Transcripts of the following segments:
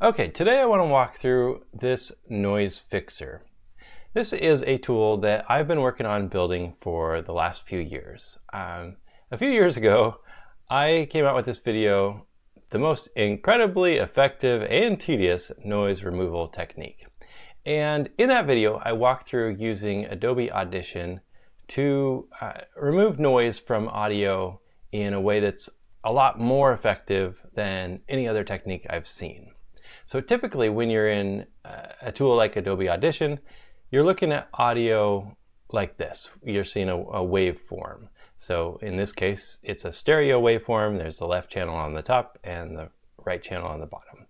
Okay, today I want to walk through this NoiseFixer. This is a tool that I've been working on building for the last few years. A few years ago, I came out with this video, the most incredibly effective and tedious noise removal technique. And in that video, I walked through using Adobe Audition to remove noise from audio in a way that's a lot more effective than any other technique I've seen. So typically when you're in a tool like Adobe Audition, you're looking at audio like this. You're seeing a waveform. So in this case, it's a stereo waveform. There's the left channel on the top and the right channel on the bottom.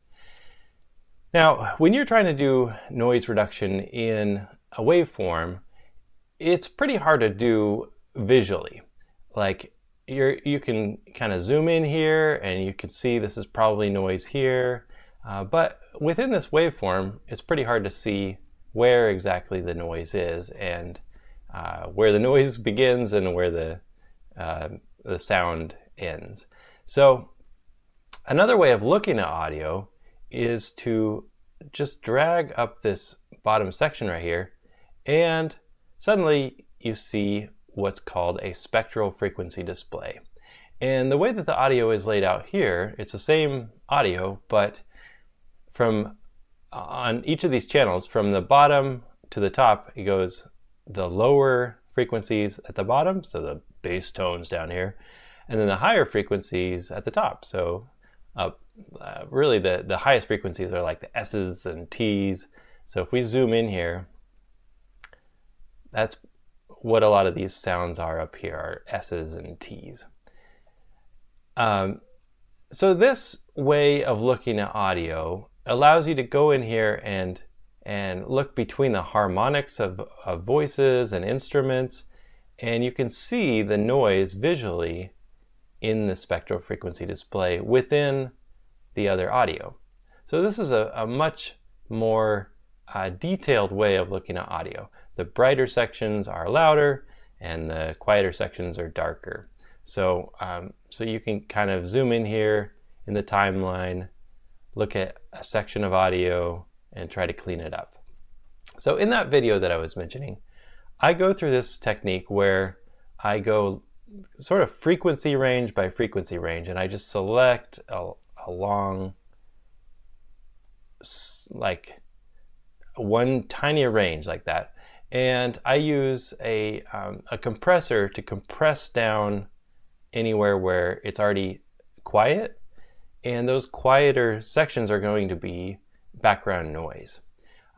Now, when you're trying to do noise reduction in a waveform, it's pretty hard to do visually. Like you can kind of zoom in here and you can see this is probably noise here. But within this waveform, it's pretty hard to see where exactly the noise is and where the noise begins and where the sound ends. So another way of looking at audio is to just drag up this bottom section right here, and suddenly you see what's called a spectral frequency display. And the way that the audio is laid out here, it's the same audio, but on each of these channels, from the bottom to the top, it goes the lower frequencies at the bottom, so the bass tones down here, and then the higher frequencies at the top. So really the highest frequencies are like the S's and T's. So if we zoom in here, that's what a lot of these sounds are up here, are S's and T's. So this way of looking at audio allows you to go in here and look between the harmonics of voices and instruments, and you can see the noise visually in the spectral frequency display within the other audio. So this is a much more detailed way of looking at audio. The brighter sections are louder and the quieter sections are darker. So you can kind of zoom in here in the timeline, look at a section of audio and try to clean it up. So in that video that I was mentioning, I go through this technique where I go sort of frequency range by frequency range, and I just select a long, like one tiny range like that. And I use a compressor to compress down anywhere where it's already quiet, and those quieter sections are going to be background noise.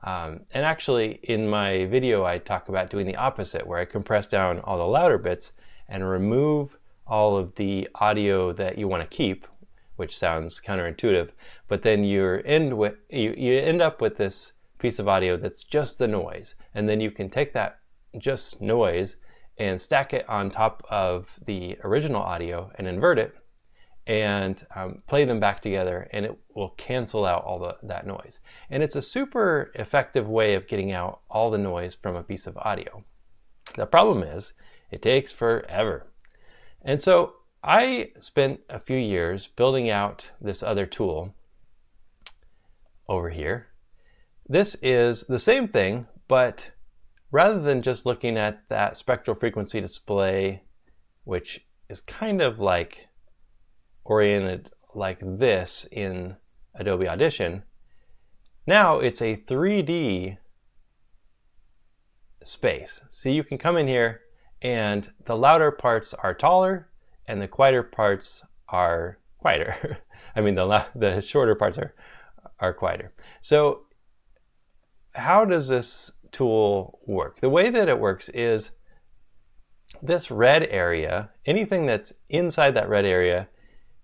And actually in my video I talk about doing the opposite, where I compress down all the louder bits and remove all of the audio that you want to keep, which sounds counterintuitive, but then you end up with this piece of audio that's just the noise, and then you can take that just noise and stack it on top of the original audio and invert it and play them back together, and it will cancel out all that noise. And it's a super effective way of getting out all the noise from a piece of audio. The problem is it takes forever. And so I spent a few years building out this other tool over here. This is the same thing, but rather than just looking at that spectral frequency display, which is kind of like oriented like this in Adobe Audition, now it's a 3D space. So you can come in here and the louder parts are taller and the quieter parts are quieter. I mean, the shorter parts are quieter. So how does this tool work? The way that it works is this red area, anything that's inside that red area,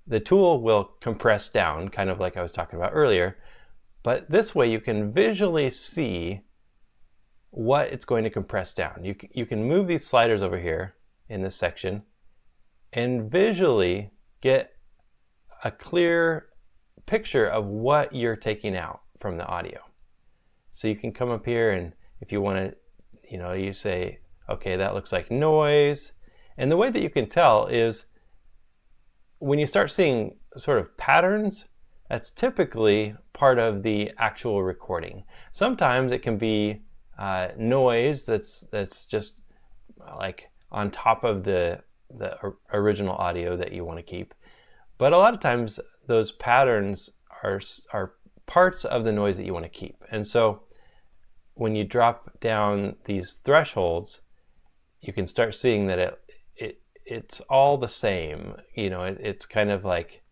the tool will compress down, kind of like I was talking about earlier, but this way you can visually see what it's going to compress down. You can move these sliders over here in this section and visually get a clear picture of what you're taking out from the audio. So you can come up here, and if you want to, you say, okay, that looks like noise. And the way that you can tell is when you start seeing sort of patterns, that's typically part of the actual recording. Sometimes it can be noise that's just like on top of the original audio that you want to keep. But a lot of times those patterns are parts of the noise that you want to keep. And so when you drop down these thresholds, you can start seeing that it's all the same. It's kind of like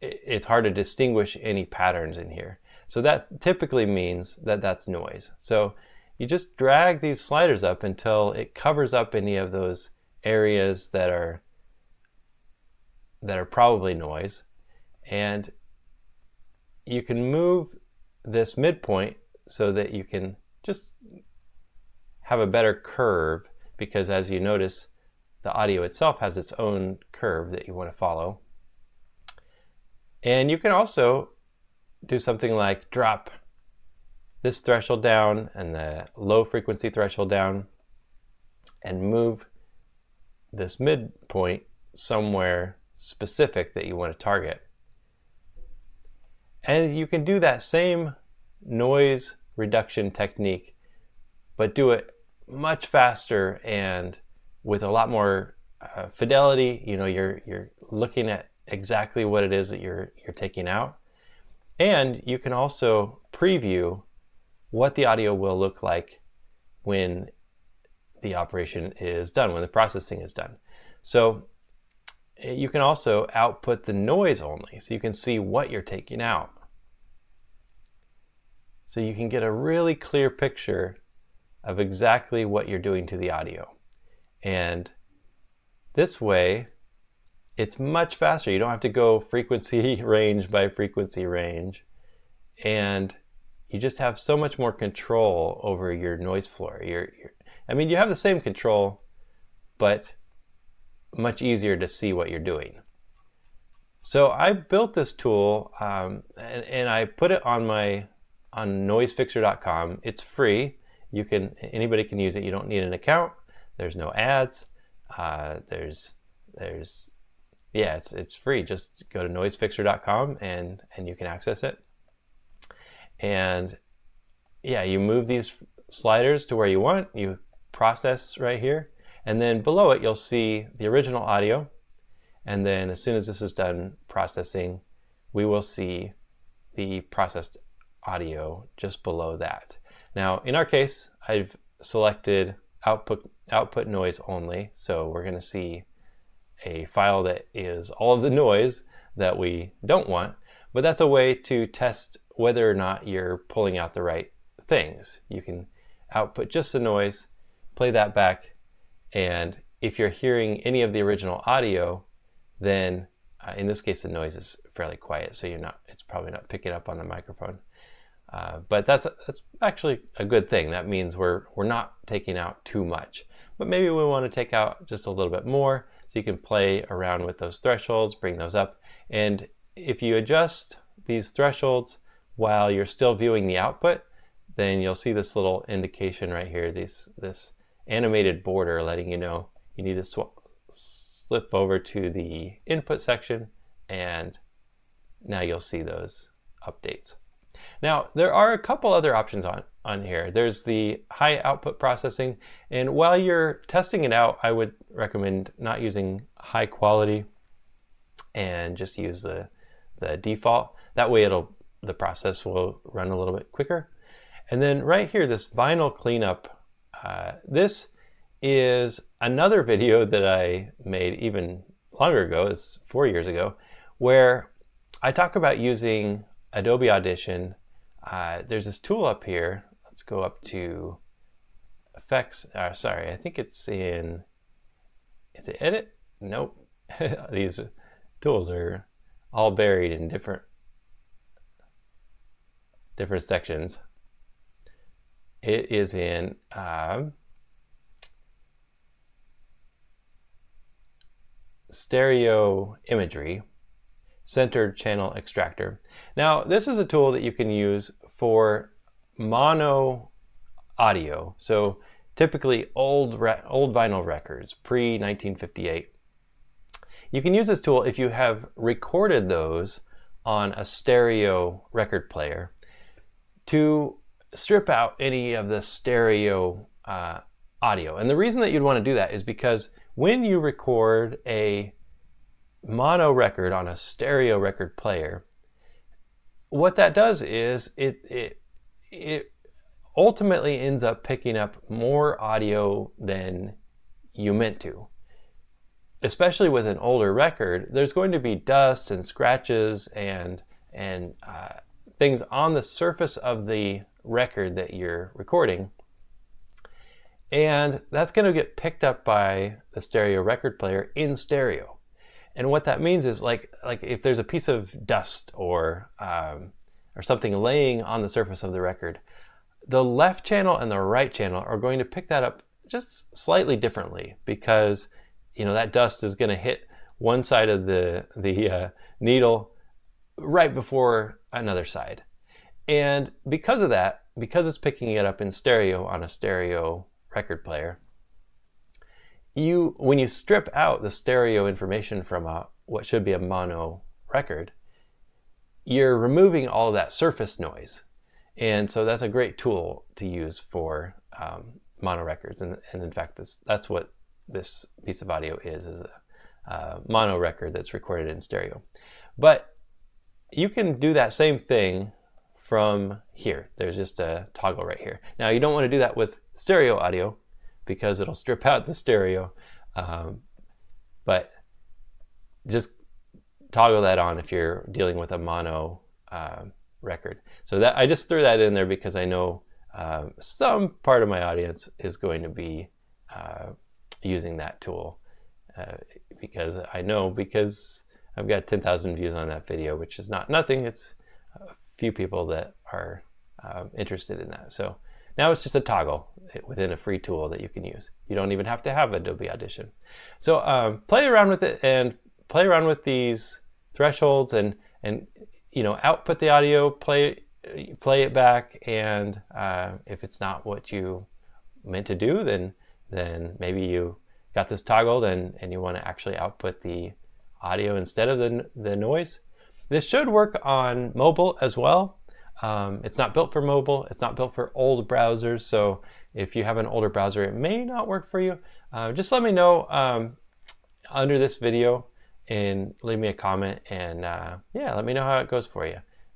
it's hard to distinguish any patterns in here. So that typically means that that's noise. So you just drag these sliders up until it covers up any of those areas that are probably noise. And you can move this midpoint so that you can just have a better curve, because as you notice, the audio itself has its own curve that you want to follow. And you can also do something like drop this threshold down and the low frequency threshold down and move this midpoint somewhere specific that you want to target. And you can do that same noise reduction technique, but do it much faster and with a lot more fidelity. You're looking at exactly what it is that you're taking out. And you can also preview what the audio will look like when the operation is done, when the processing is done. So you can also output the noise only, so you can see what you're taking out. So you can get a really clear picture of exactly what you're doing to the audio. And this way, it's much faster. You don't have to go frequency range by frequency range. And you just have so much more control over your noise floor. You have the same control, but much easier to see what you're doing. So I built this tool and I put it on NoiseFixer.com. It's free. Anybody can use it. You don't need an account. There's no ads. It's free. Just go to NoiseFixer.com and you can access it. And you move these sliders to where you want. You process right here. And then below it, you'll see the original audio. And then as soon as this is done processing, we will see the processed audio just below that. Now, in our case, I've selected output noise only. So we're going to see a file that is all of the noise that we don't want. But that's a way to test whether or not you're pulling out the right things. You can output just the noise, play that back, and if you're hearing any of the original audio, then in this case the noise is fairly quiet, so it's probably not picking up on the microphone. But that's actually a good thing. That means we're not taking out too much. But maybe we want to take out just a little bit more, so you can play around with those thresholds, bring those up. And if you adjust these thresholds while you're still viewing the output, then you'll see this little indication right here, this animated border letting you know you need to slip over to the input section, and now you'll see those updates. Now, there are a couple other options on here. There's the high output processing, and while you're testing it out, I would recommend not using high quality and just use the default. That way the process will run a little bit quicker. And then right here, this vinyl cleanup, this is another video that I made even longer ago, it's 4 years ago, where I talk about using Adobe Audition. There's this tool up here. Let's go up to effects. I think it's in, is it edit? Nope. These tools are all buried in different sections. It is in stereo imagery, centered channel extractor. Now, this is a tool that you can use for mono audio. So typically old vinyl records, pre-1958. You can use this tool if you have recorded those on a stereo record player to strip out any of the stereo audio. And the reason that you'd want to do that is because when you record a mono record on a stereo record player, what that does is it ultimately ends up picking up more audio than you meant to. Especially with an older record, there's going to be dust and scratches and things on the surface of the record that you're recording. And that's going to get picked up by the stereo record player in stereo. And what that means is like if there's a piece of dust or something laying on the surface of the record, the left channel and the right channel are going to pick that up just slightly differently, because that dust is going to hit one side of the needle right before another side. And because of that, because it's picking it up in stereo on a stereo record player, when you strip out the stereo information from what should be a mono record, you're removing all of that surface noise. And so that's a great tool to use for mono records. And in fact, that's what this piece of audio is a mono record that's recorded in stereo. But you can do that same thing from here. There's just a toggle right here. Now you don't want to do that with stereo audio because it'll strip out the stereo, but just toggle that on if you're dealing with a mono record. So that I just threw that in there because I know some part of my audience is going to be using that tool, because I've got 10,000 views on that video, which is not nothing. It's a few people that are interested in that. So now it's just a toggle within a free tool that you can use. You don't even have to have Adobe Audition. So play around with it and play around with these thresholds and output the audio, play it back, and if it's not what you meant to do, then maybe you got this toggled and you want to actually output the audio instead of the noise. This should work on mobile as well. It's not built for mobile. It's not built for old browsers. So if you have an older browser, it may not work for you. Just let me know under this video and leave me a comment, and let me know how it goes for you.